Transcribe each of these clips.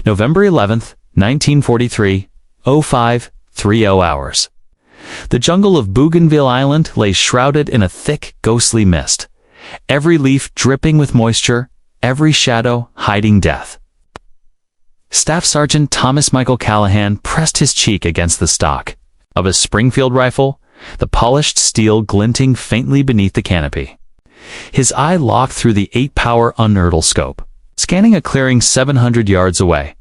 November 11th, 1943, 0530 hours. The jungle of Bougainville Island lay shrouded in a thick, ghostly mist, every leaf dripping with moisture, every shadow hiding death. Staff Sergeant Thomas Michael Callahan pressed his cheek against the stock of his Springfield rifle, the polished steel glinting faintly beneath the canopy. His eye locked through the 8-power unertl scope, scanning a clearing 700 yards away.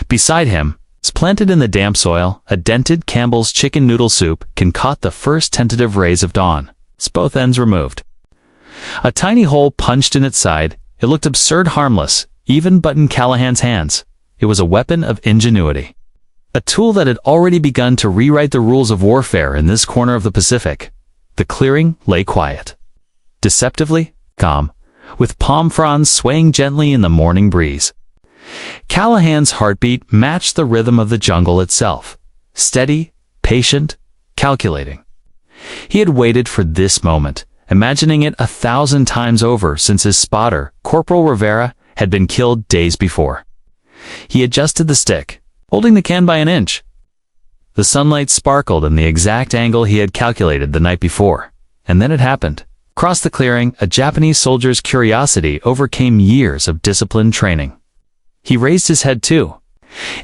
Beside him, planted in the damp soil, a dented Campbell's chicken noodle soup can caught the first tentative rays of dawn, its both ends removed. A tiny hole punched in its side, it looked absurd harmless, even but in Callahan's hands. It was a weapon of ingenuity. A tool that had already begun to rewrite the rules of warfare in this corner of the Pacific. The clearing lay quiet, deceptively calm, with palm fronds swaying gently in the morning breeze. Callahan's heartbeat matched the rhythm of the jungle itself, steady, patient, calculating. He had waited for this moment, imagining it 1,000 times over since his spotter, Corporal Rivera, had been killed days before. He adjusted the stick, holding the can by an inch. The sunlight sparkled in the exact angle he had calculated the night before, and then it happened. Across the clearing, a Japanese soldier's curiosity overcame years of disciplined training. He raised his head too.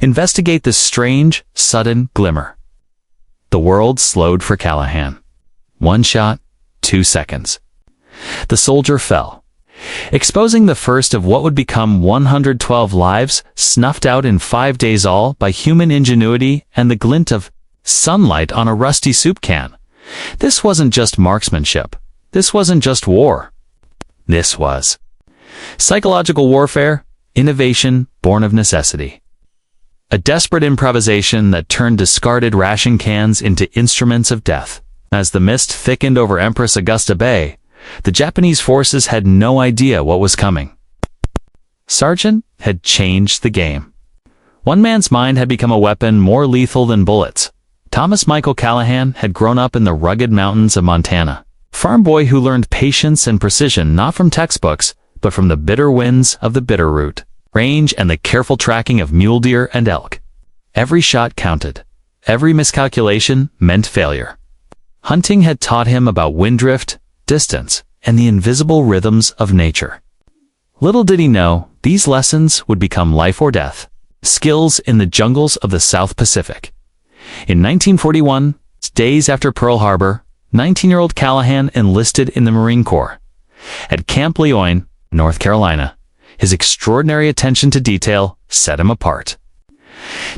Investigate this strange, sudden glimmer. The world slowed for Callahan. 1 shot, 2 seconds. The soldier fell, exposing the first of what would become 112 lives snuffed out in 5 days, all by human ingenuity and the glint of sunlight on a rusty soup can. This wasn't just marksmanship. This wasn't just war. This was psychological warfare, innovation born of necessity. A desperate improvisation that turned discarded ration cans into instruments of death. As the mist thickened over Empress Augusta Bay, the Japanese forces had no idea what was coming. Sergeant had changed the game. One man's mind had become a weapon more lethal than bullets. Thomas Michael Callahan had grown up in the rugged mountains of Montana. Farm boy who learned patience and precision not from textbooks, but from the bitter winds of the Bitterroot Range and the careful tracking of mule deer and elk. Every shot counted. Every miscalculation meant failure. Hunting had taught him about wind drift, distance, and the invisible rhythms of nature. Little did he know, these lessons would become life or death, skills in the jungles of the South Pacific. In 1941, days after Pearl Harbor, 19-year-old Callahan enlisted in the Marine Corps. At Camp Lemoyne, North Carolina, his extraordinary attention to detail set him apart.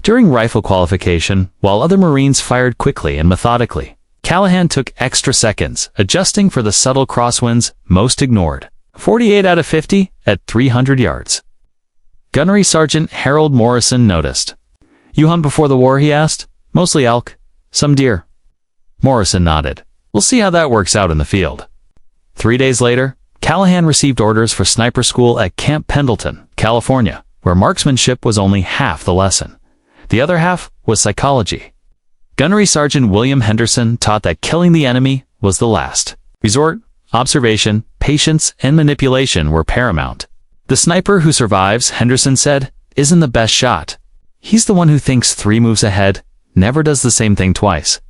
During rifle qualification, while other Marines fired quickly and methodically, Callahan took extra seconds, adjusting for the subtle crosswinds most ignored. 48 out of 50 at 300 yards. Gunnery Sergeant Harold Morrison noticed. "You hunt before the war?" he asked. "Mostly elk, some deer." Morrison nodded. "We'll see how that works out in the field." 3 days later, Callahan received orders for sniper school at Camp Pendleton, California, where marksmanship was only half the lesson. The other half was psychology. Gunnery Sergeant William Henderson taught that killing the enemy was the last resort. Observation, patience, and manipulation were paramount. The sniper who survives, Henderson said, isn't the best shot. He's the one who thinks 3 moves ahead, never does the same thing twice.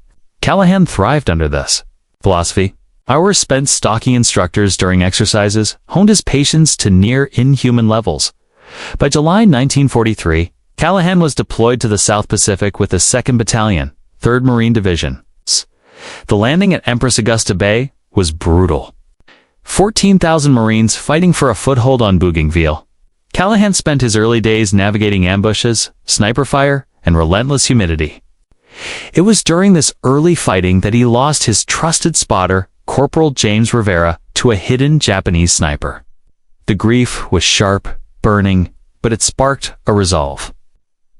Callahan thrived under this philosophy. Hours spent stalking instructors during exercises honed his patience to near inhuman levels. By July 1943, Callahan was deployed to the South Pacific with the 2nd Battalion, 3rd Marine Division. The landing at Empress Augusta Bay was brutal. 14,000 Marines fighting for a foothold on Bougainville. Callahan spent his early days navigating ambushes, sniper fire, and relentless humidity. It was during this early fighting that he lost his trusted spotter, Corporal James Rivera, to a hidden Japanese sniper. The grief was sharp, burning, but it sparked a resolve.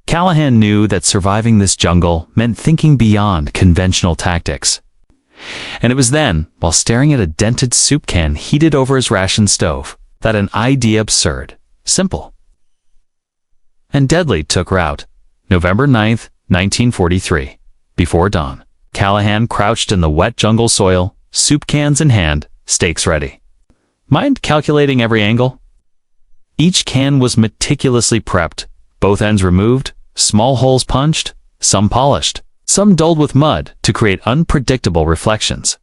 Callahan knew that surviving this jungle meant thinking beyond conventional tactics. And it was then, while staring at a dented soup can heated over his ration stove, that an idea absurd, simple, and deadly took root. November 9th, 1943. Before dawn, Callahan crouched in the wet jungle soil, soup cans in hand, stakes ready. Mind calculating every angle? Each can was meticulously prepped, both ends removed, small holes punched, some polished, some dulled with mud to create unpredictable reflections.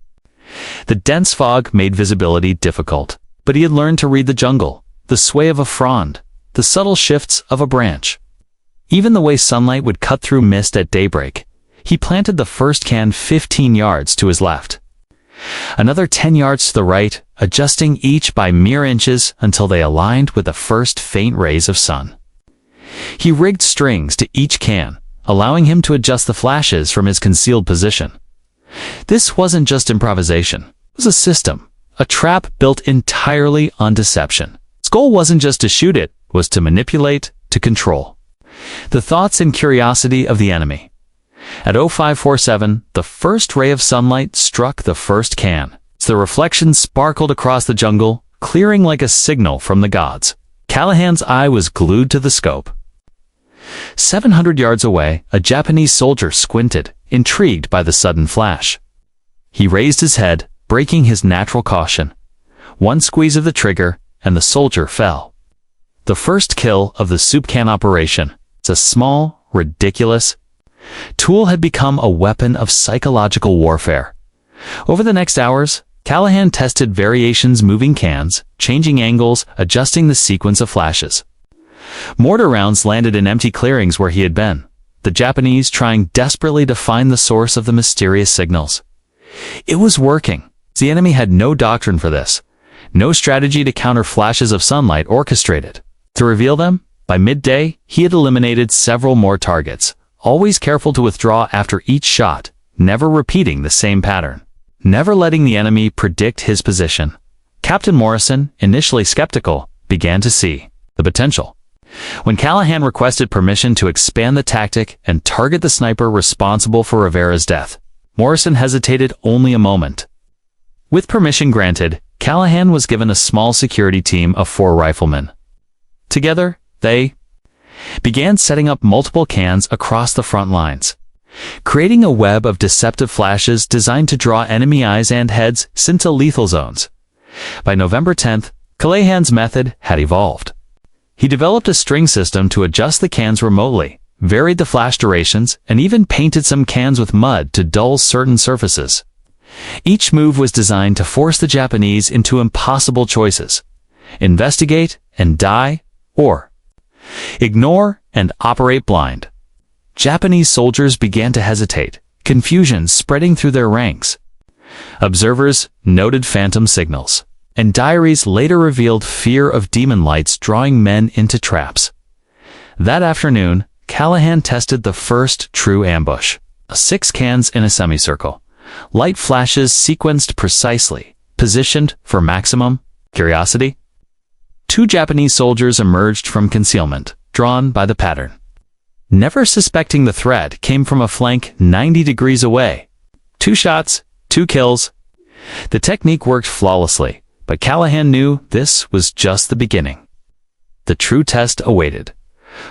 The dense fog made visibility difficult, but he had learned to read the jungle, the sway of a frond, the subtle shifts of a branch. Even the way sunlight would cut through mist at daybreak, he planted the first can 15 yards to his left. Another 10 yards to the right, adjusting each by mere inches until they aligned with the first faint rays of sun. He rigged strings to each can, allowing him to adjust the flashes from his concealed position. This wasn't just improvisation. It was a system, a trap built entirely on deception. Its goal wasn't just to shoot, it was to manipulate, to control the thoughts and curiosity of the enemy. At 0547, the first ray of sunlight struck the first can. The reflection sparkled across the jungle, clearing like a signal from the gods. Callahan's eye was glued to the scope. 700 yards away, a Japanese soldier squinted, intrigued by the sudden flash. He raised his head, breaking his natural caution. One squeeze of the trigger, and the soldier fell. The first kill of the soup can operation. It's a small, ridiculous tool had become a weapon of psychological warfare. Over the next hours, Callahan tested variations, moving cans, changing angles, adjusting the sequence of flashes. Mortar rounds landed in empty clearings where he had been, the Japanese trying desperately to find the source of the mysterious signals. It was working. The enemy had no doctrine for this, no strategy to counter flashes of sunlight orchestrated. To reveal them, by midday, he had eliminated several more targets, always careful to withdraw after each shot, never repeating the same pattern, never letting the enemy predict his position. Captain Morrison, initially skeptical, began to see the potential. When Callahan requested permission to expand the tactic and target the sniper responsible for Rivera's death, Morrison hesitated only a moment. With permission granted, Callahan was given a small security team of 4 riflemen. Together, they began setting up multiple cans across the front lines, creating a web of deceptive flashes designed to draw enemy eyes and heads into lethal zones. By November 10th, Callahan's method had evolved. He developed a string system to adjust the cans remotely, varied the flash durations, and even painted some cans with mud to dull certain surfaces. Each move was designed to force the Japanese into impossible choices: investigate and die, or ignore and operate blind. Japanese soldiers began to hesitate, confusion spreading through their ranks. Observers noted phantom signals, and diaries later revealed fear of demon lights drawing men into traps. That afternoon, Callahan tested the first true ambush. 6 cans in a semicircle, light flashes sequenced precisely, positioned for maximum curiosity. 2 Japanese soldiers emerged from concealment, drawn by the pattern. Never suspecting the threat came from a flank 90 degrees away. 2 shots, 2 kills. The technique worked flawlessly, but Callahan knew this was just the beginning. The true test awaited,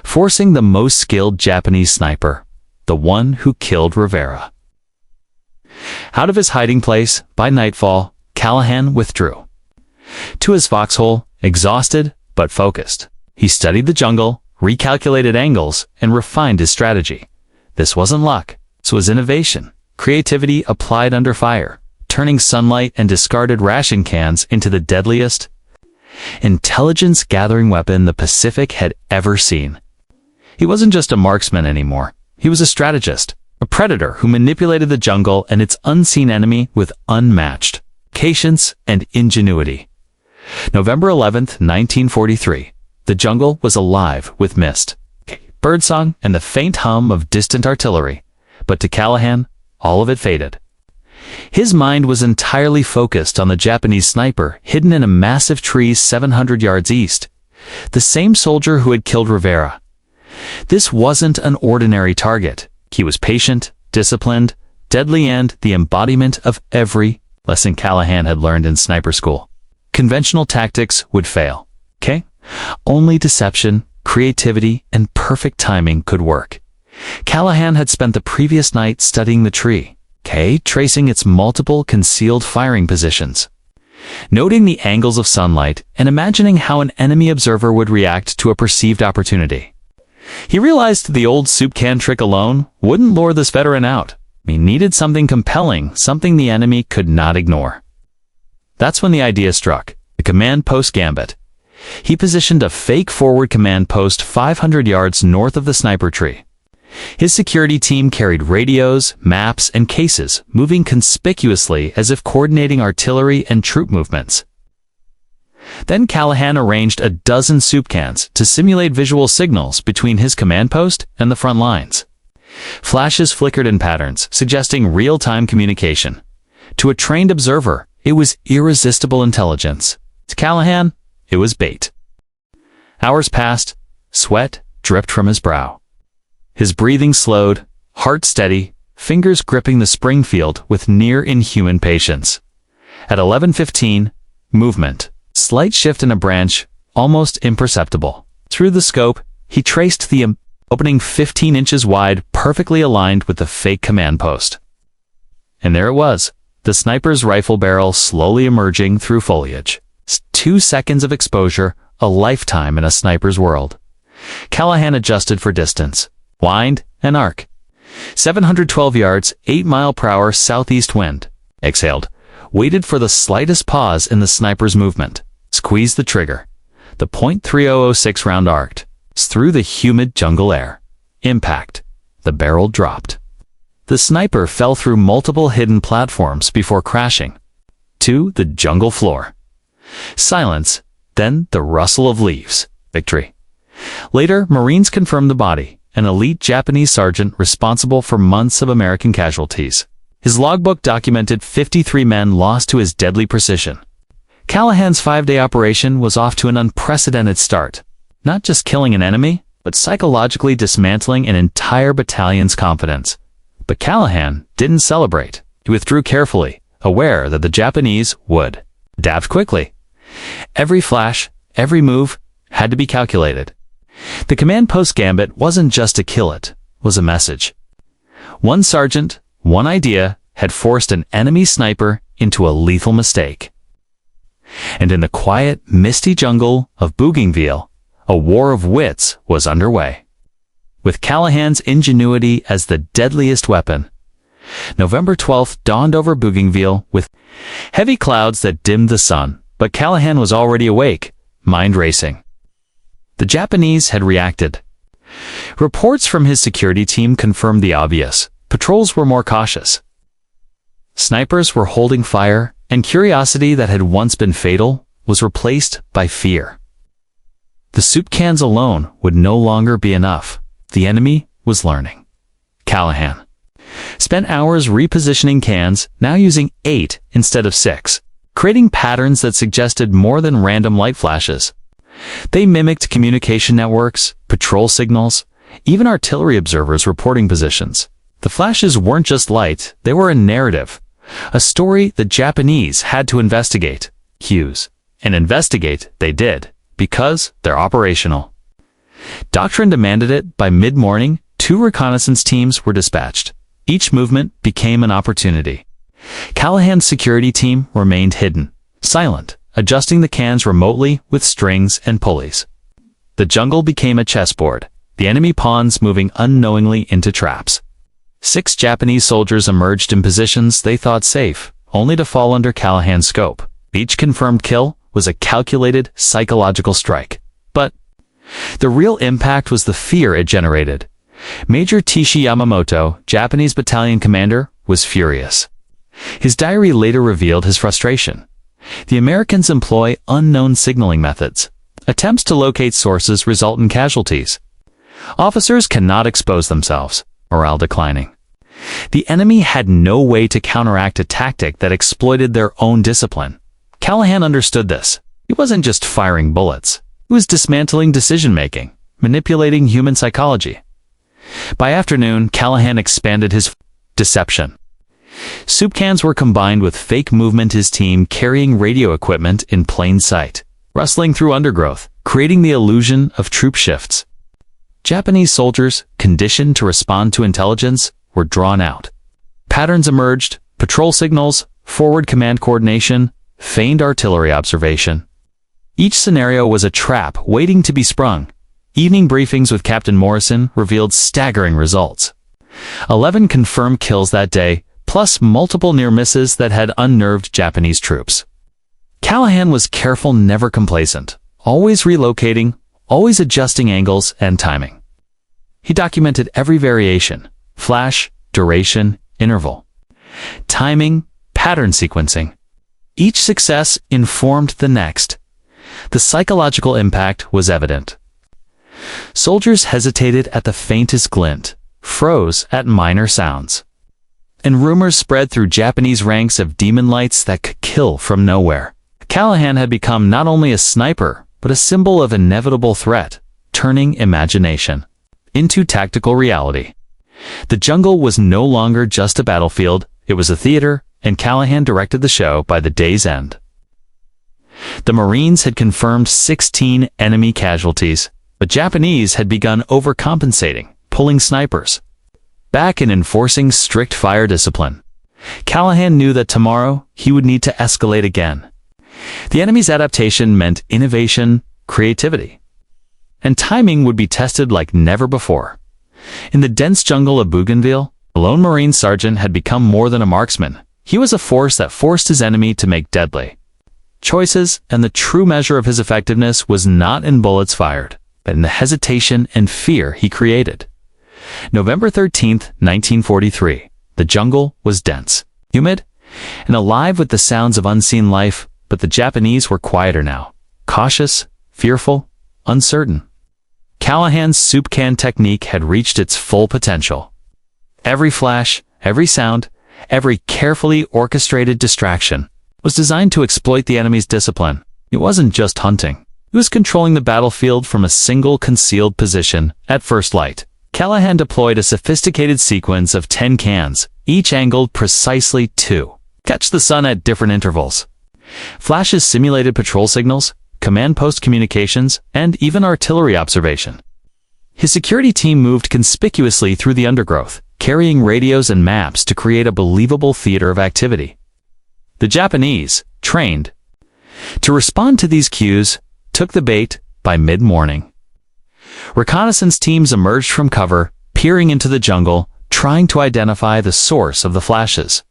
forcing the most skilled Japanese sniper, the one who killed Rivera. Out of his hiding place, by nightfall, Callahan withdrew to his foxhole, exhausted but focused. He studied the jungle, recalculated angles, and refined his strategy. This wasn't luck. This was innovation, creativity applied under fire, turning sunlight and discarded ration cans into the deadliest intelligence-gathering weapon the Pacific had ever seen. He wasn't just a marksman anymore. He was a strategist, a predator who manipulated the jungle and its unseen enemy with unmatched patience and ingenuity. November 11th, 1943. The jungle was alive with mist, birdsong, and the faint hum of distant artillery. But to Callahan, all of it faded. His mind was entirely focused on the Japanese sniper hidden in a massive tree 700 yards east, the same soldier who had killed Rivera. This wasn't an ordinary target. He was patient, disciplined, deadly, and the embodiment of every lesson Callahan had learned in sniper school. Conventional tactics would fail. Only deception, creativity, and perfect timing could work. Callahan had spent the previous night studying the tree, tracing its multiple concealed firing positions, noting the angles of sunlight, and imagining how an enemy observer would react to a perceived opportunity. He realized the old soup can trick alone wouldn't lure this veteran out. He needed something compelling, something the enemy could not ignore. That's when the idea struck, the command post gambit. He positioned a fake forward command post 500 yards north of the sniper tree. His security team carried radios, maps, and cases, moving conspicuously as if coordinating artillery and troop movements. Then Callahan arranged a dozen soup cans to simulate visual signals between his command post and the front lines. Flashes flickered in patterns, suggesting real-time communication. To a trained observer, it was irresistible intelligence. To Callahan, it was bait. Hours passed, sweat dripped from his brow. His breathing slowed, heart steady, fingers gripping the Springfield with near-inhuman patience. At 11:15, movement. Slight shift in a branch, almost imperceptible. Through the scope, he traced the opening 15 inches wide, perfectly aligned with the fake command post. And there it was, the sniper's rifle barrel slowly emerging through foliage. 2 seconds of exposure, a lifetime in a sniper's world. Callahan adjusted for distance, wind, and arc. 712 yards, 8-mile-per-hour southeast wind. Exhaled. Waited for the slightest pause in the sniper's movement. Squeezed the trigger. The .3006 round arced through the humid jungle air. Impact. The barrel dropped. The sniper fell through multiple hidden platforms before crashing to the jungle floor. Silence, then the rustle of leaves. Victory. Later, Marines confirmed the body, an elite Japanese sergeant responsible for months of American casualties. His logbook documented 53 men lost to his deadly precision. Callahan's 5-day operation was off to an unprecedented start, not just killing an enemy, but psychologically dismantling an entire battalion's confidence. But Callahan didn't celebrate. He withdrew carefully, aware that the Japanese would adapt quickly. Every flash, every move, had to be calculated. The command post gambit wasn't just to kill, it was a message. One sergeant, one idea, had forced an enemy sniper into a lethal mistake. And in the quiet, misty jungle of Bougainville, a war of wits was underway. With Callahan's ingenuity as the deadliest weapon, November 12th dawned over Bougainville with heavy clouds that dimmed the sun, but Callahan was already awake, mind racing. The Japanese had reacted. Reports from his security team confirmed the obvious. Patrols were more cautious. Snipers were holding fire, and curiosity that had once been fatal was replaced by fear. The soup cans alone would no longer be enough. The enemy was learning. Callahan spent hours repositioning cans, now using 8 instead of 6, creating patterns that suggested more than random light flashes. They mimicked communication networks, patrol signals, even artillery observers reporting positions. The flashes weren't just light, they were a narrative, a story the Japanese had to investigate, cues. And investigate they did, because they're operational. Doctrine demanded it. By mid-morning, 2 reconnaissance teams were dispatched. Each movement became an opportunity. Callahan's security team remained hidden, silent, adjusting the cans remotely with strings and pulleys. The jungle became a chessboard, the enemy pawns moving unknowingly into traps. 6 Japanese soldiers emerged in positions they thought safe, only to fall under Callahan's scope. Each confirmed kill was a calculated psychological strike. But the real impact was the fear it generated. Major Tishi Yamamoto, Japanese battalion commander, was furious. His diary later revealed his frustration. The Americans employ unknown signaling methods. Attempts to locate sources result in casualties. Officers cannot expose themselves, morale declining. The enemy had no way to counteract a tactic that exploited their own discipline. Callahan understood this. He wasn't just firing bullets. He was dismantling decision-making, manipulating human psychology. By afternoon, Callahan expanded his deception. Soup cans were combined with fake movement, his team carrying radio equipment in plain sight, rustling through undergrowth, creating the illusion of troop shifts. Japanese soldiers, conditioned to respond to intelligence, were drawn out. Patterns emerged, patrol signals, forward command coordination, feigned artillery observation. Each scenario was a trap waiting to be sprung. Evening briefings with Captain Morrison revealed staggering results. 11 confirmed kills that day, plus multiple near misses that had unnerved Japanese troops. Callahan was careful, never complacent, always relocating, always adjusting angles and timing. He documented every variation: flash, duration, interval, timing, pattern sequencing. Each success informed the next. The psychological impact was evident. Soldiers hesitated at the faintest glint, froze at minor sounds. And rumors spread through Japanese ranks of demon lights that could kill from nowhere. Callahan had become not only a sniper, but a symbol of inevitable threat, turning imagination into tactical reality. The jungle was no longer just a battlefield, it was a theater, and Callahan directed the show by the day's end. The Marines had confirmed 16 enemy casualties, but Japanese had begun overcompensating, pulling snipers back and enforcing strict fire discipline. Callahan knew that tomorrow he would need to escalate again. The enemy's adaptation meant innovation, creativity, and timing would be tested like never before. In the dense jungle of Bougainville, a lone Marine sergeant had become more than a marksman. He was a force that forced his enemy to make deadly choices, and the true measure of his effectiveness was not in bullets fired, but in the hesitation and fear he created. November 13th, 1943. The jungle was dense, humid, and alive with the sounds of unseen life, but the Japanese were quieter now, cautious, fearful, uncertain. Callahan's soup can technique had reached its full potential. Every flash, every sound, every carefully orchestrated distraction was designed to exploit the enemy's discipline. It wasn't just hunting. It was controlling the battlefield from a single concealed position at first light. Callahan deployed a sophisticated sequence of 10 cans, each angled precisely to catch the sun at different intervals. Flashes simulated patrol signals, command post communications, and even artillery observation. His security team moved conspicuously through the undergrowth, carrying radios and maps to create a believable theater of activity. The Japanese, trained to respond to these cues, took the bait by mid-morning. Reconnaissance teams emerged from cover, peering into the jungle, trying to identify the source of the flashes.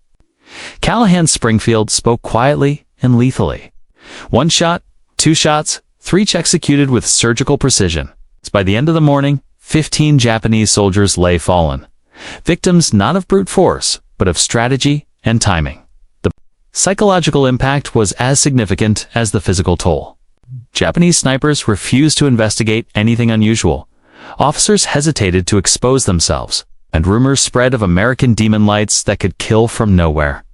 Callahan's Springfield spoke quietly and lethally. 1 shot, 2 shots, 3 executed with surgical precision. By the end of the morning, 15 Japanese soldiers lay fallen, victims not of brute force, but of strategy and timing. The psychological impact was as significant as the physical toll. Japanese snipers refused to investigate anything unusual. Officers hesitated to expose themselves, and rumors spread of American demon lights that could kill from nowhere.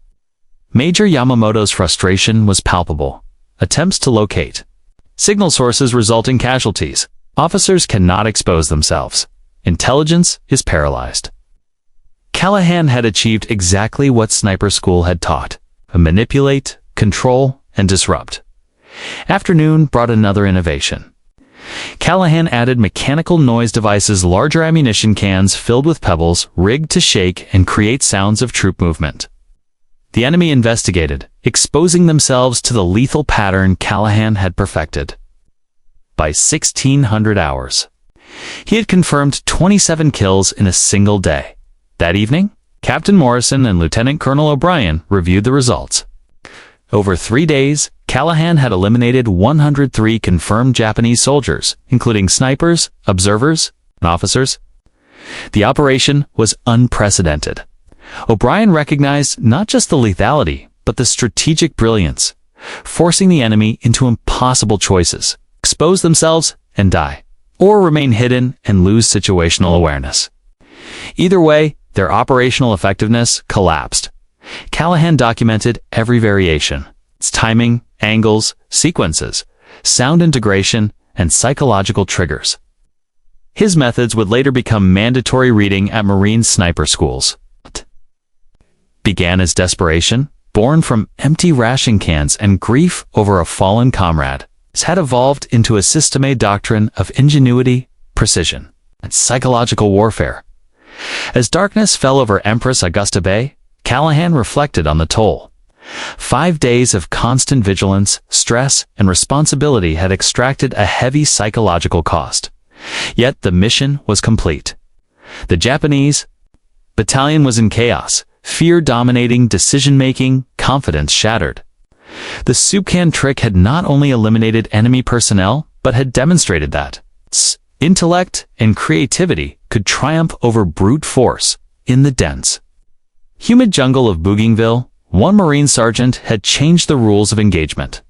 Major Yamamoto's frustration was palpable. Attempts to locate signal sources result in casualties. Officers cannot expose themselves. Intelligence is paralyzed. Callahan had achieved exactly what sniper school had taught: manipulate, control, and disrupt. Afternoon brought another innovation. Callahan added mechanical noise devices, larger ammunition cans filled with pebbles, rigged to shake and create sounds of troop movement. The enemy investigated, exposing themselves to the lethal pattern Callahan had perfected. By 1600 hours, he had confirmed 27 kills in a single day. That evening, Captain Morrison and Lieutenant Colonel O'Brien reviewed the results. Over 3 days, Callahan had eliminated 103 confirmed Japanese soldiers, including snipers, observers, and officers. The operation was unprecedented. O'Brien recognized not just the lethality, but the strategic brilliance, forcing the enemy into impossible choices: expose themselves and die, or remain hidden and lose situational awareness. Either way, their operational effectiveness collapsed. Callahan documented every variation: its timing, angles, sequences, sound integration, and psychological triggers. His methods would later become mandatory reading at Marine sniper schools. Began as desperation, born from empty ration cans and grief over a fallen comrade, had evolved into a systematic doctrine of ingenuity, precision, and psychological warfare. As darkness fell over Empress Augusta Bay, Callahan reflected on the toll. 5 days of constant vigilance, stress, and responsibility had extracted a heavy psychological cost. Yet the mission was complete. The Japanese battalion was in chaos, fear dominating decision-making, confidence shattered. The soup can trick had not only eliminated enemy personnel, but had demonstrated that intellect and creativity could triumph over brute force in the dense, humid jungle of Bougainville. One Marine sergeant had changed the rules of engagement.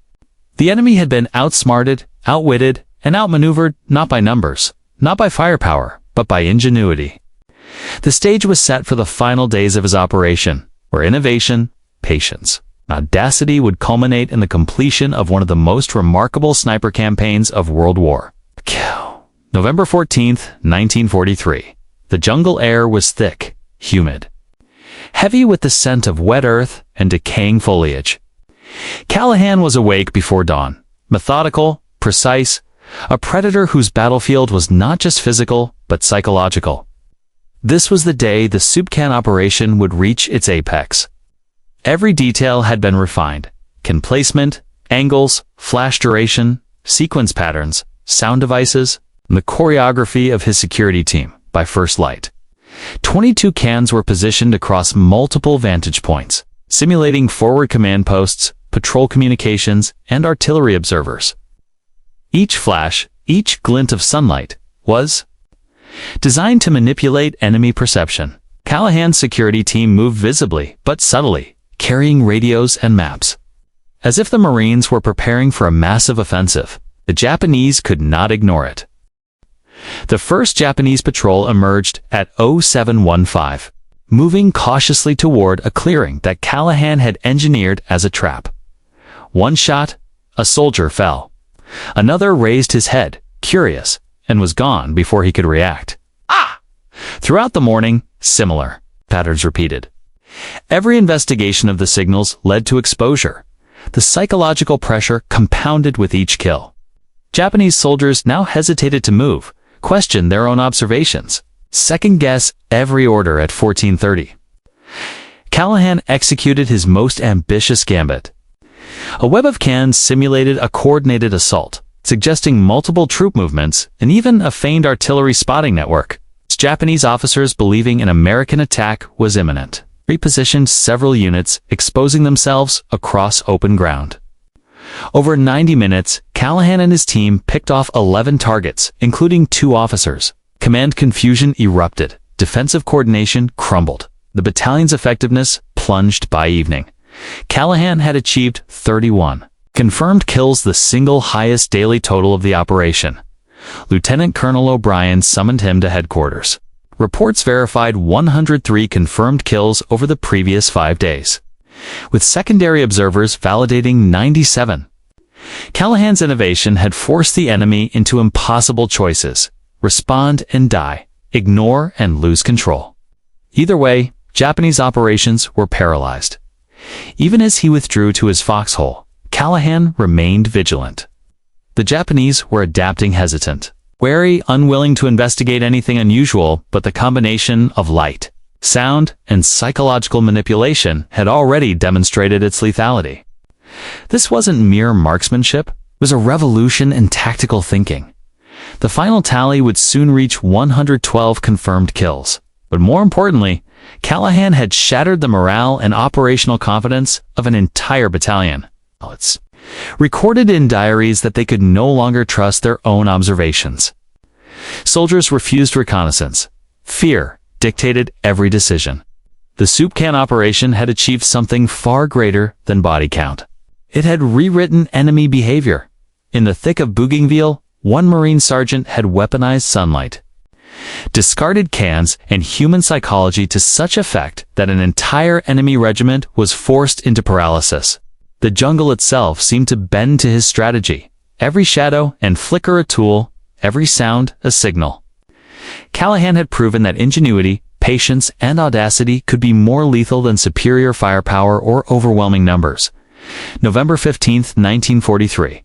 The enemy had been outsmarted, outwitted, and outmaneuvered not by numbers, not by firepower, but by ingenuity. The stage was set for the final days of his operation, where innovation, patience, and audacity would culminate in the completion of one of the most remarkable sniper campaigns of World War. November 14th, 1943. The jungle air was thick, humid, heavy with the scent of wet earth and decaying foliage. Callahan was awake before dawn, methodical, precise, a predator whose battlefield was not just physical, but psychological. This was the day the soup can operation would reach its apex. Every detail had been refined: can placement, angles, flash duration, sequence patterns, sound devices, and the choreography of his security team by first light. 22 cans were positioned across multiple vantage points, simulating forward command posts, patrol communications, and artillery observers. Each flash, each glint of sunlight, was designed to manipulate enemy perception. Callahan's security team moved visibly, but subtly, carrying radios and maps. As if the Marines were preparing for a massive offensive, the Japanese could not ignore it. The first Japanese patrol emerged at 0715, moving cautiously toward a clearing that Callahan had engineered as a trap. One shot, a soldier fell. Another raised his head, curious, and was gone before he could react. Throughout the morning, similar patterns repeated. Every investigation of the signals led to exposure. The psychological pressure compounded with each kill. Japanese soldiers now hesitated to move, questioned their own observations, second-guess every order at 1430. Callahan executed his most ambitious gambit. A web of cans simulated a coordinated assault, suggesting multiple troop movements and even a feigned artillery spotting network. Japanese officers, believing an American attack was imminent, repositioned several units, exposing themselves across open ground. Over 90 minutes, Callahan and his team picked off 11 targets, including 2 officers. Command confusion erupted. Defensive coordination crumbled. The battalion's effectiveness plunged by evening. Callahan had achieved 31 confirmed kills, the single highest daily total of the operation. Lieutenant Colonel O'Brien summoned him to headquarters. Reports verified 103 confirmed kills over the previous 5 days, with secondary observers validating 97. Callahan's innovation had forced the enemy into impossible choices: respond and die, ignore and lose control. Either way, Japanese operations were paralyzed. Even as he withdrew to his foxhole, Callahan remained vigilant. The Japanese were adapting, hesitant, wary, unwilling to investigate anything unusual, but the combination of light, sound, and psychological manipulation had already demonstrated its lethality. This wasn't mere marksmanship, it was a revolution in tactical thinking. The final tally would soon reach 112 confirmed kills, but more importantly, Callahan had shattered the morale and operational confidence of an entire battalion. It's recorded in diaries that they could no longer trust their own observations. Soldiers refused reconnaissance. Fear dictated every decision. The soup can operation had achieved something far greater than body count. It had rewritten enemy behavior. In the thick of Bougainville, one Marine sergeant had weaponized sunlight, discarded cans, and human psychology to such effect that an entire enemy regiment was forced into paralysis. The jungle itself seemed to bend to his strategy. Every shadow and flicker a tool, every sound a signal. Callahan had proven that ingenuity, patience, and audacity could be more lethal than superior firepower or overwhelming numbers. November 15th, 1943.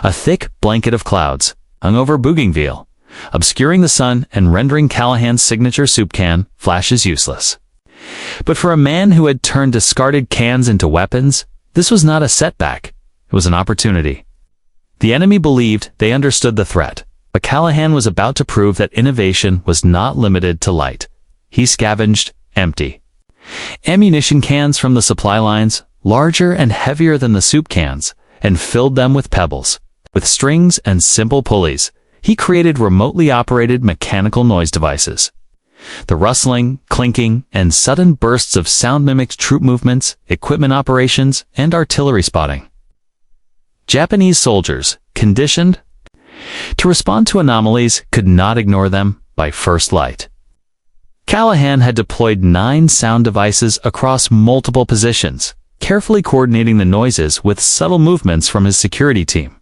A thick blanket of clouds hung over Bougainville, obscuring the sun and rendering Callahan's signature soup can flashes useless. But for a man who had turned discarded cans into weapons, this was not a setback, it was an opportunity. The enemy believed they understood the threat. But Callahan was about to prove that innovation was not limited to light. He scavenged empty ammunition cans from the supply lines, larger and heavier than the soup cans, and filled them with pebbles. With strings and simple pulleys, he created remotely operated mechanical noise devices. The rustling, clinking, and sudden bursts of sound mimicked troop movements, equipment operations, and artillery spotting. Japanese soldiers, conditioned to respond to anomalies, could not ignore them by first light. Callahan had deployed 9 sound devices across multiple positions, carefully coordinating the noises with subtle movements from his security team.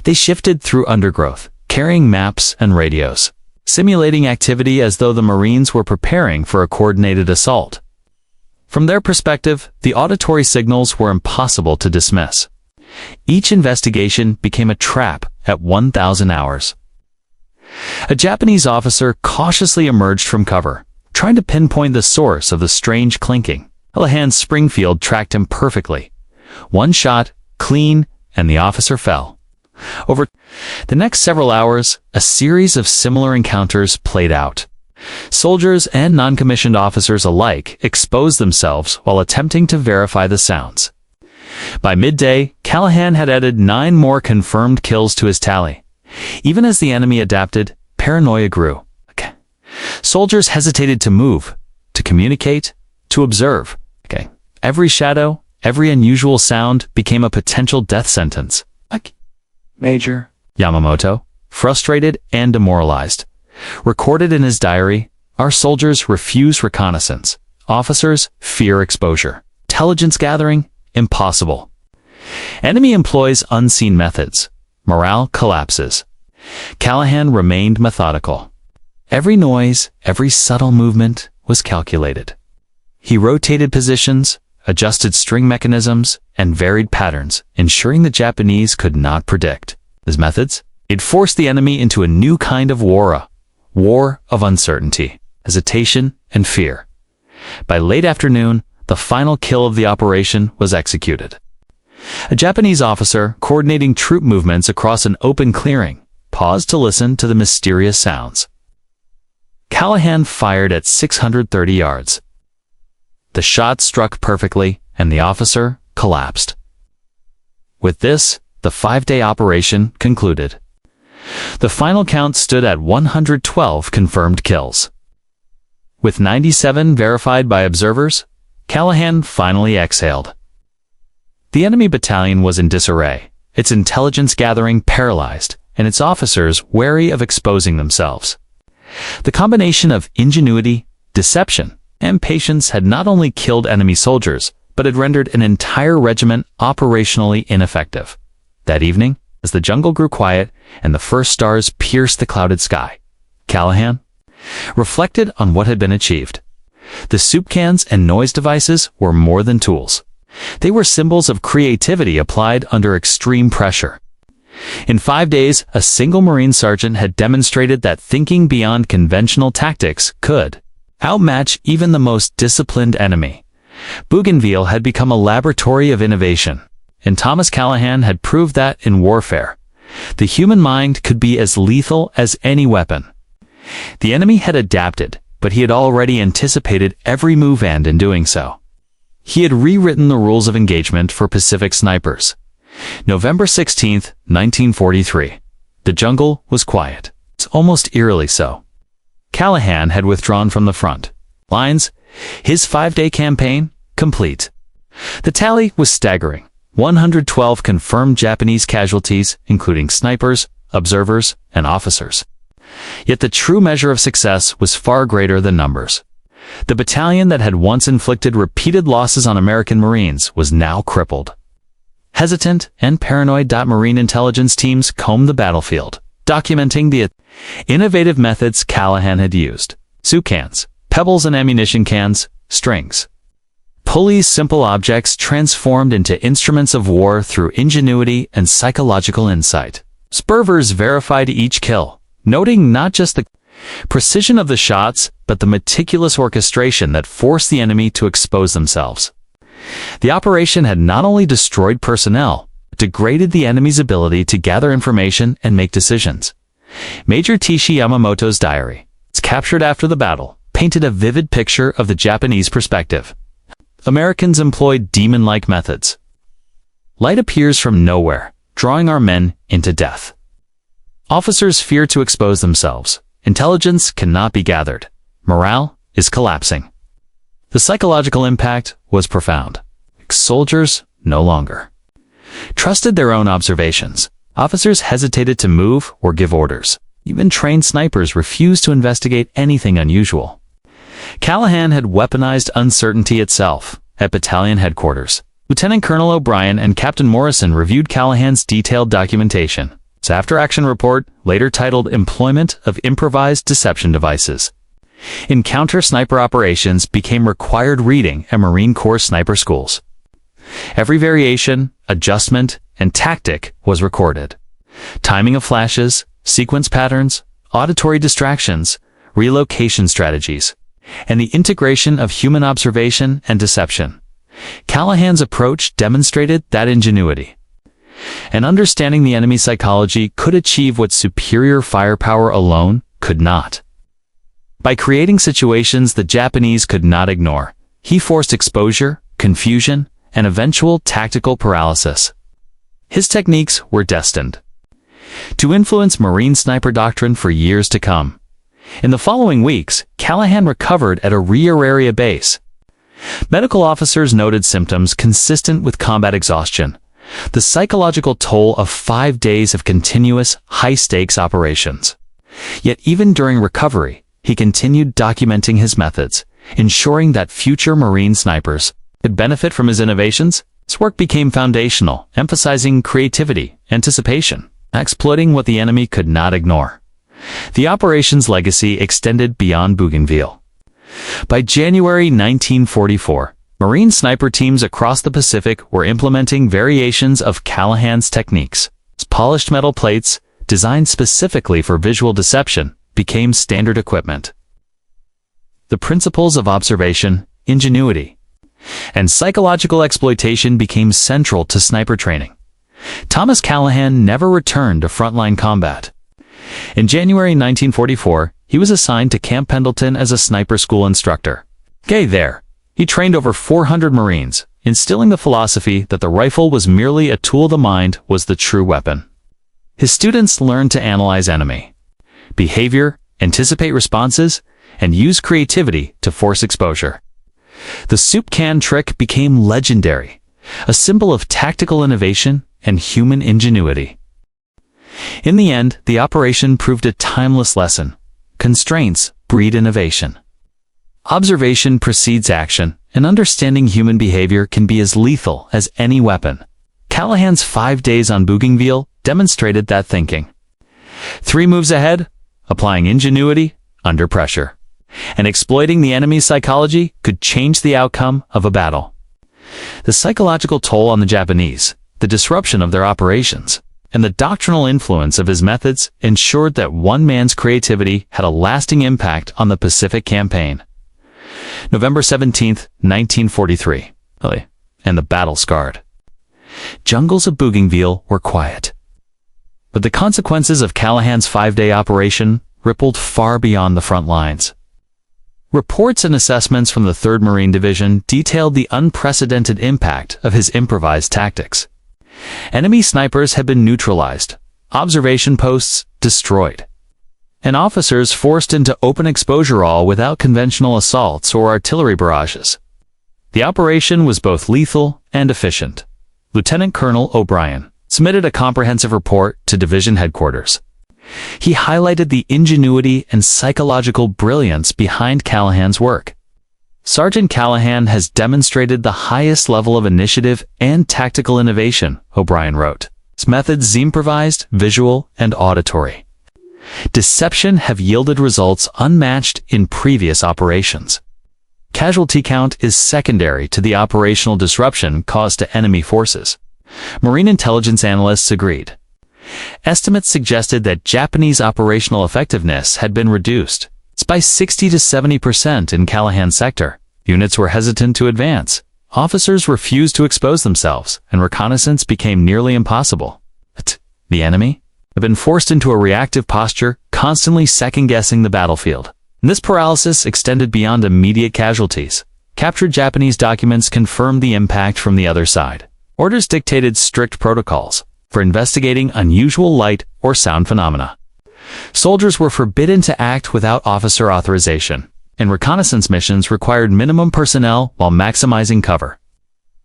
They shifted through undergrowth, carrying maps and radios, simulating activity as though the Marines were preparing for a coordinated assault. From their perspective, the auditory signals were impossible to dismiss. Each investigation became a trap at 1,000 hours. A Japanese officer cautiously emerged from cover, trying to pinpoint the source of the strange clinking. Callahan's Springfield tracked him perfectly. One shot, clean, and the officer fell. Over the next several hours, a series of similar encounters played out. Soldiers and non-commissioned officers alike exposed themselves while attempting to verify the sounds. By midday, Callahan had added 9 more confirmed kills to his tally. Even as the enemy adapted, paranoia grew. Soldiers hesitated to move, to communicate, to observe. Every shadow, every unusual sound became a potential death sentence. Major Yamamoto, frustrated and demoralized, recorded in his diary, "Our soldiers refuse reconnaissance. Officers fear exposure. Intelligence gathering, impossible. Enemy employs unseen methods. Morale collapses." Callahan remained methodical. Every noise, every subtle movement was calculated. He rotated positions, adjusted string mechanisms, and varied patterns, ensuring the Japanese could not predict. His methods? It forced the enemy into a new kind of war, a war of uncertainty, hesitation, and fear. By late afternoon, the final kill of the operation was executed. A Japanese officer, coordinating troop movements across an open clearing, paused to listen to the mysterious sounds. Callahan fired at 630 yards. The shot struck perfectly, and the officer collapsed. With this, the 5-day operation concluded. The final count stood at 112 confirmed kills. With 97 verified by observers, Callahan finally exhaled. The enemy battalion was in disarray, its intelligence gathering paralyzed, and its officers wary of exposing themselves. The combination of ingenuity, deception, and patience had not only killed enemy soldiers, but had rendered an entire regiment operationally ineffective. That evening, as the jungle grew quiet and the first stars pierced the clouded sky, Callahan reflected on what had been achieved. The soup cans and noise devices were more than tools. They were symbols of creativity applied under extreme pressure. In 5 days, a single Marine sergeant had demonstrated that thinking beyond conventional tactics could outmatch even the most disciplined enemy. Bougainville had become a laboratory of innovation, and Thomas Callahan had proved that in warfare, the human mind could be as lethal as any weapon. The enemy had adapted, but he had already anticipated every move, and in doing so, he had rewritten the rules of engagement for Pacific snipers. November 16, 1943. The jungle was quiet. It's almost eerily so. Callahan had withdrawn from the front lines, his 5-day campaign complete. The tally was staggering. 112 confirmed Japanese casualties, including snipers, observers, and officers. Yet the true measure of success was far greater than numbers. The battalion that had once inflicted repeated losses on American Marines was now crippled. Hesitant and paranoid Marine intelligence teams combed the battlefield, documenting the innovative methods Callahan had used. Soup cans, pebbles and ammunition cans, strings. Pulleys, simple objects transformed into instruments of war through ingenuity and psychological insight. Observers verified each kill, noting not just the precision of the shots, but the meticulous orchestration that forced the enemy to expose themselves. The operation had not only destroyed personnel, but degraded the enemy's ability to gather information and make decisions. Major Tishi Yamamoto's diary, it's captured after the battle, painted a vivid picture of the Japanese perspective. Americans employed demon-like methods. Light appears from nowhere, drawing our men into death. Officers fear to expose themselves. Intelligence cannot be gathered. Morale is collapsing. The psychological impact was profound. Soldiers no longer trusted their own observations. Officers hesitated to move or give orders. Even trained snipers refused to investigate anything unusual. Callahan had weaponized uncertainty itself. At battalion headquarters, Lieutenant Colonel O'Brien and Captain Morrison reviewed Callahan's detailed documentation. Its after-action report, later titled Employment of Improvised Deception Devices, in counter-sniper operations, became required reading at Marine Corps sniper schools. Every variation, adjustment, and tactic was recorded. Timing of flashes, sequence patterns, auditory distractions, relocation strategies, and the integration of human observation and deception. Callahan's approach demonstrated that ingenuity and understanding the enemy's psychology could achieve what superior firepower alone could not. By creating situations the Japanese could not ignore, he forced exposure, confusion, and eventual tactical paralysis. His techniques were destined to influence Marine sniper doctrine for years to come. In the following weeks, Callahan recovered at a rear area base. Medical officers noted symptoms consistent with combat exhaustion, the psychological toll of 5 days of continuous, high-stakes operations. Yet even during recovery, he continued documenting his methods, ensuring that future Marine snipers could benefit from his innovations. His work became foundational, emphasizing creativity, anticipation, exploiting what the enemy could not ignore. The operation's legacy extended beyond Bougainville. By January 1944, Marine sniper teams across the Pacific were implementing variations of Callahan's techniques. Polished metal plates, designed specifically for visual deception, became standard equipment. The principles of observation, ingenuity, and psychological exploitation became central to sniper training. Thomas Callahan never returned to frontline combat. In January 1944, he was assigned to Camp Pendleton as a sniper school instructor. There, he trained over 400 Marines, instilling the philosophy that the rifle was merely a tool, the mind was the true weapon. His students learned to analyze enemy behavior, anticipate responses, and use creativity to force exposure. The soup can trick became legendary, a symbol of tactical innovation and human ingenuity. In the end, the operation proved a timeless lesson. Constraints breed innovation. Observation precedes action, and understanding human behavior can be as lethal as any weapon. Callahan's 5 days on Bougainville demonstrated that thinking. 3 moves ahead, applying ingenuity under pressure, and exploiting the enemy's psychology could change the outcome of a battle. The psychological toll on the Japanese, the disruption of their operations, and the doctrinal influence of his methods ensured that one man's creativity had a lasting impact on the Pacific campaign. November 17, 1943, and the battle scarred. Jungles of Bougainville were quiet. But the consequences of Callahan's 5-day operation rippled far beyond the front lines. Reports and assessments from the 3rd Marine Division detailed the unprecedented impact of his improvised tactics. Enemy snipers had been neutralized, observation posts destroyed, and officers forced into open exposure, all without conventional assaults or artillery barrages. The operation was both lethal and efficient. Lieutenant Colonel O'Brien submitted a comprehensive report to division headquarters. He highlighted the ingenuity and psychological brilliance behind Callahan's work. Sergeant Callahan has demonstrated the highest level of initiative and tactical innovation, O'Brien wrote. His methods, improvised, visual, and auditory deception, have yielded results unmatched in previous operations. Casualty count is secondary to the operational disruption caused to enemy forces. Marine intelligence analysts agreed. Estimates suggested that Japanese operational effectiveness had been reduced by 60 to 70% in Callahan's sector. Units were hesitant to advance. Officers refused to expose themselves, and reconnaissance became nearly impossible. But the enemy? have been forced into a reactive posture, constantly second-guessing the battlefield. And this paralysis extended beyond immediate casualties. Captured Japanese documents confirmed the impact from the other side. Orders dictated strict protocols for investigating unusual light or sound phenomena. Soldiers were forbidden to act without officer authorization, and reconnaissance missions required minimum personnel while maximizing cover.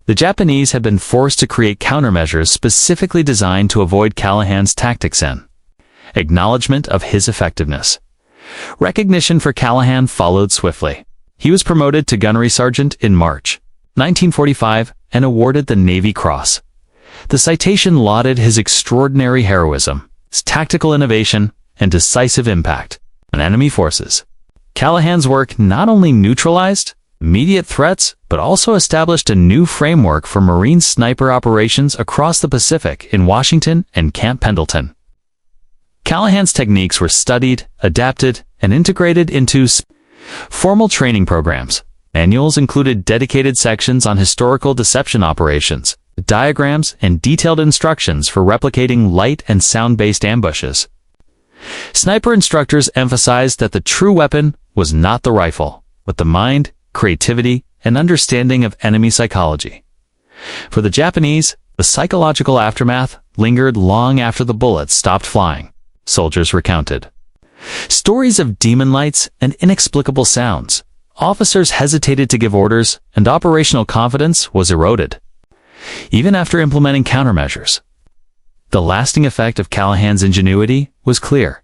The Japanese had been forced to create countermeasures specifically designed to avoid Callahan's tactics in. Acknowledgement of his effectiveness. Recognition for Callahan followed swiftly. He was promoted to gunnery sergeant in March 1945 and awarded the Navy Cross. The citation lauded his extraordinary heroism, his tactical innovation, and decisive impact on enemy forces. Callahan's work not only neutralized immediate threats, but also established a new framework for Marine sniper operations across the Pacific in Washington and Camp Pendleton. Callahan's techniques were studied, adapted, and integrated into formal training programs. Manuals included dedicated sections on historical deception operations, diagrams, and detailed instructions for replicating light and sound-based ambushes. Sniper instructors emphasized that the true weapon was not the rifle, but the mind, creativity, and understanding of enemy psychology. For the Japanese, the psychological aftermath lingered long after the bullets stopped flying, soldiers recounted. Stories of demon lights and inexplicable sounds. Officers hesitated to give orders, and operational confidence was eroded. Even after implementing countermeasures, the lasting effect of Callahan's ingenuity was clear.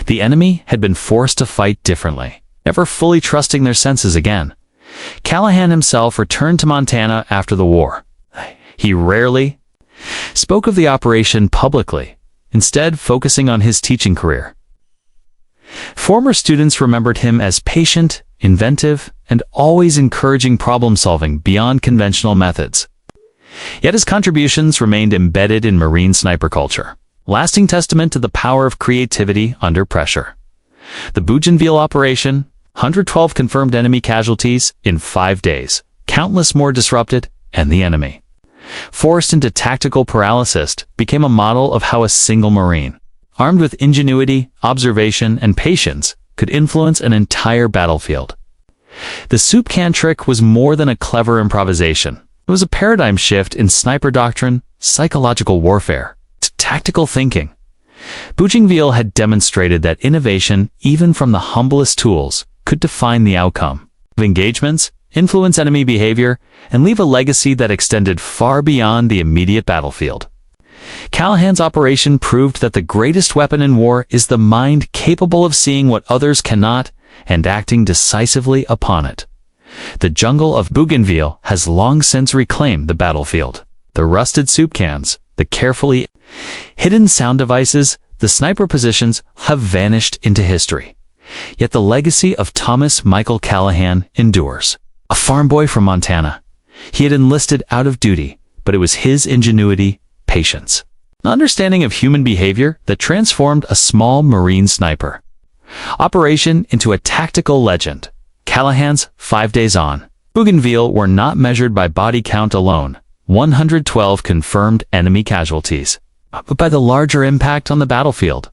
The enemy had been forced to fight differently, never fully trusting their senses again. Callahan himself returned to Montana after the war. He rarely spoke of the operation publicly, instead focusing on his teaching career. Former students remembered him as patient, inventive, and always encouraging problem-solving beyond conventional methods. Yet his contributions remained embedded in Marine sniper culture, lasting testament to the power of creativity under pressure. The Bougainville operation, 112 confirmed enemy casualties in 5 days, countless more disrupted, and the enemy, forced into tactical paralysis, became a model of how a single Marine, armed with ingenuity, observation, and patience, could influence an entire battlefield. The soup can trick was more than a clever improvisation. It was a paradigm shift in sniper doctrine, psychological warfare, to tactical thinking. Bougainville had demonstrated that innovation, even from the humblest tools, could define the outcome of engagements, influence enemy behavior, and leave a legacy that extended far beyond the immediate battlefield. Callahan's operation proved that the greatest weapon in war is the mind capable of seeing what others cannot and acting decisively upon it. The jungle of Bougainville has long since reclaimed the battlefield. The rusted soup cans, the carefully hidden sound devices, the sniper positions have vanished into history. Yet the legacy of Thomas Michael Callahan endures. A farm boy from Montana. He had enlisted out of duty, but it was his ingenuity, patience, an understanding of human behavior that transformed a small Marine sniper operation into a tactical legend. Callahan's 5 days on Bougainville were not measured by body count alone, 112 confirmed enemy casualties, but by the larger impact on the battlefield.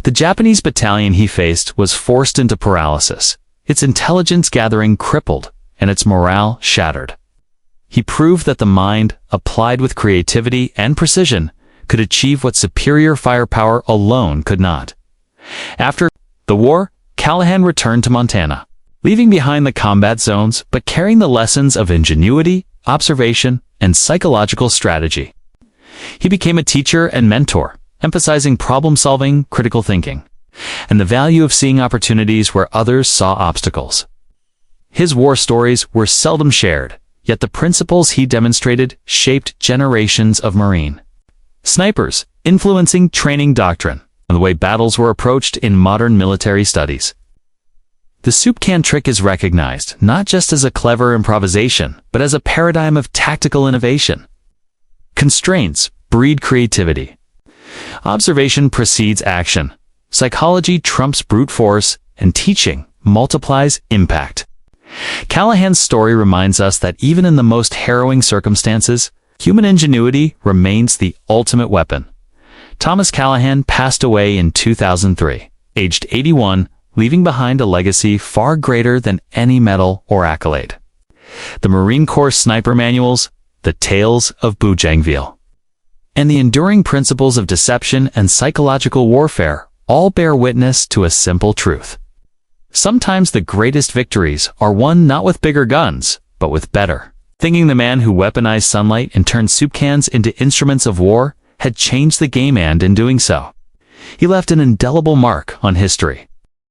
The Japanese battalion he faced was forced into paralysis, its intelligence gathering crippled, and its morale shattered. He proved that the mind, applied with creativity and precision, could achieve what superior firepower alone could not. After the war, Callahan returned to Montana, leaving behind the combat zones but carrying the lessons of ingenuity, observation, and psychological strategy. He became a teacher and mentor, emphasizing problem-solving, critical thinking, and the value of seeing opportunities where others saw obstacles. His war stories were seldom shared, yet the principles he demonstrated shaped generations of Marine snipers, influencing training doctrine and the way battles were approached in modern military studies. The soup can trick is recognized not just as a clever improvisation, but as a paradigm of tactical innovation. Constraints breed creativity. Observation precedes action. Psychology trumps brute force, and teaching multiplies impact. Callahan's story reminds us that even in the most harrowing circumstances, human ingenuity remains the ultimate weapon. Thomas Callahan passed away in 2003, aged 81, leaving behind a legacy far greater than any medal or accolade. The Marine Corps Sniper Manuals, The Tales of Bougainville, and the enduring principles of deception and psychological warfare all bear witness to a simple truth. Sometimes the greatest victories are won not with bigger guns, but with better. Thinking the man who weaponized sunlight and turned soup cans into instruments of war had changed the game, and in doing so, he left an indelible mark on history.